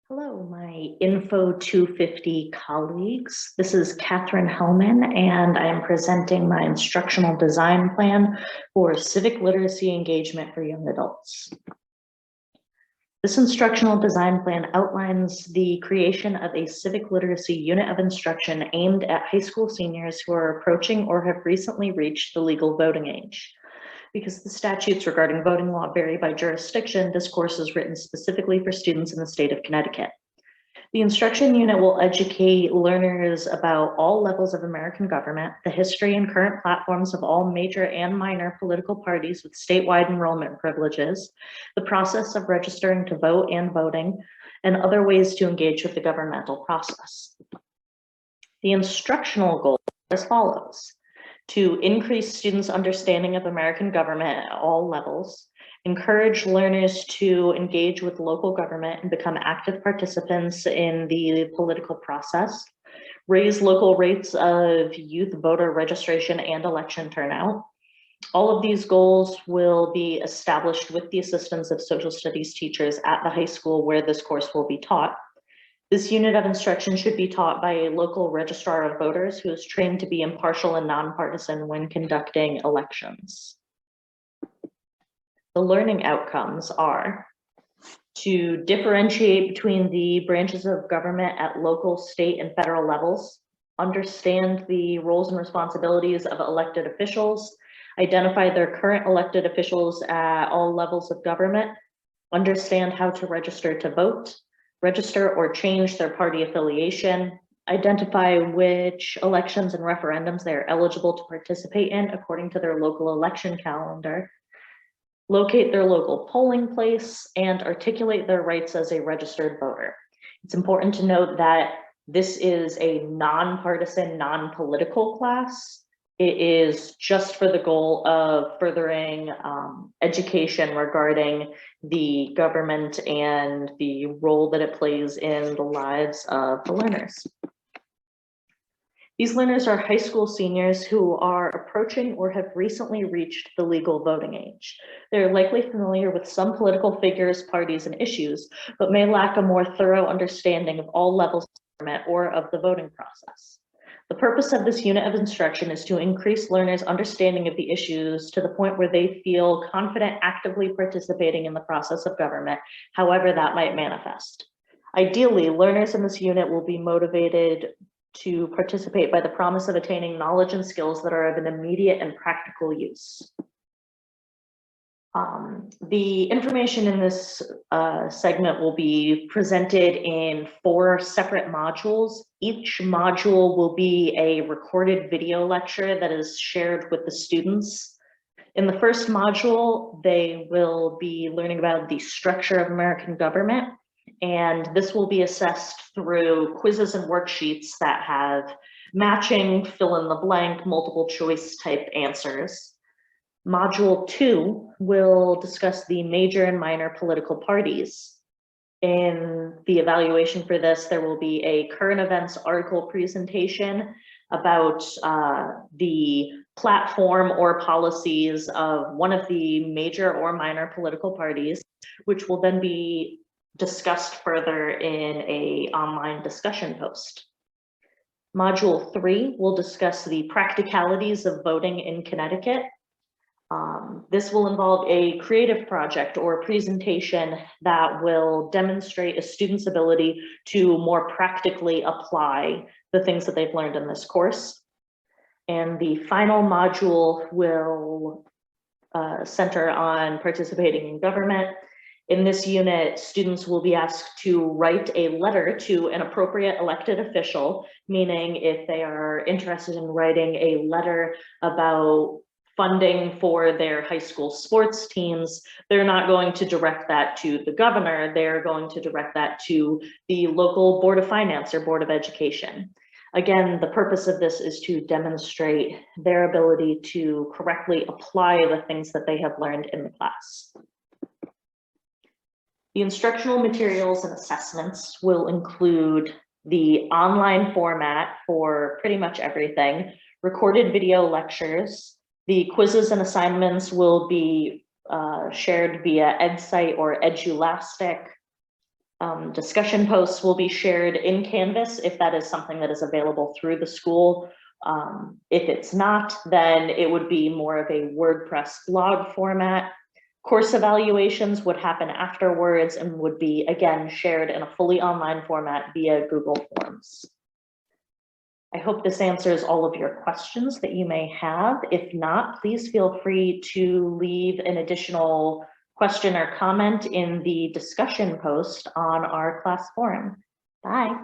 Hello, my Info 250 colleagues. This is Catherine Hellman, and I am presenting my instructional design plan for civic literacy engagement for young adults. This instructional design plan outlines the creation of a civic literacy unit of instruction aimed at high school seniors who are approaching or have recently reached the legal voting age. Because the statutes regarding voting law vary by jurisdiction, this course is written specifically for students in the state of Connecticut. The instruction unit will educate learners about all levels of American government, the history and current platforms of all major and minor political parties with statewide enrollment privileges, the process of registering to vote and voting, and other ways to engage with the governmental process. The instructional goals are as follows: to increase students' understanding of American government at all levels, encourage learners to engage with local government and become active participants in the political process, raise local rates of youth voter registration and election turnout. All of these goals will be established with the assistance of social studies teachers at the high school where this course will be taught. This unit of instruction should be taught by a local registrar of voters who is trained to be impartial and nonpartisan when conducting elections. The learning outcomes are to differentiate between the branches of government at local, state, and federal levels, understand the roles and responsibilities of elected officials, identify their current elected officials at all levels of government, understand how to register to vote, register or change their party affiliation, identify which elections and referendums they are eligible to participate in according to their local election calendar, locate their local polling place, and articulate their rights as a registered voter. It's important to note that this is a nonpartisan, non-political class. It is just for the goal of furthering education regarding the government and the role that it plays in the lives of the learners. These learners are high school seniors who are approaching or have recently reached the legal voting age. They're likely familiar with some political figures, parties, and issues, but may lack a more thorough understanding of all levels of government or of the voting process. The purpose of this unit of instruction is to increase learners' understanding of the issues to the point where they feel confident actively participating in the process of government, however that might manifest. Ideally, learners in this unit will be motivated to participate by the promise of attaining knowledge and skills that are of an immediate and practical use. The information in this segment will be presented in 4 separate modules. Each module will be a recorded video lecture that is shared with the students. In the first module, they will be learning about the structure of American government, and this will be assessed through quizzes and worksheets that have matching, fill in the blank, multiple choice type answers. Module 2 will discuss the major and minor political parties. In the evaluation for this, there will be a current events article presentation about the platform or policies of one of the major or minor political parties, which will then be discussed further in an online discussion post. Module 3 will discuss the practicalities of voting in Connecticut. This will involve a creative project or presentation that will demonstrate a student's ability to more practically apply the things that they've learned in this course. And the final module will center on participating in government. In this unit, students will be asked to write a letter to an appropriate elected official, meaning if they are interested in writing a letter about funding for their high school sports teams, they're not going to direct that to the governor, they're going to direct that to the local Board of Finance or Board of Education. Again, the purpose of this is to demonstrate their ability to correctly apply the things that they have learned in the class. The instructional materials and assessments will include the online format for pretty much everything, recorded video lectures. The quizzes and assignments will be shared via EdSite or Edulastic. Discussion posts will be shared in Canvas if that is something that is available through the school. If it's not, then it would be more of a WordPress blog format. Course evaluations would happen afterwards and would be, again, shared in a fully online format via Google Forms. I hope this answers all of your questions that you may have. If not, please feel free to leave an additional question or comment in the discussion post on our class forum. Bye.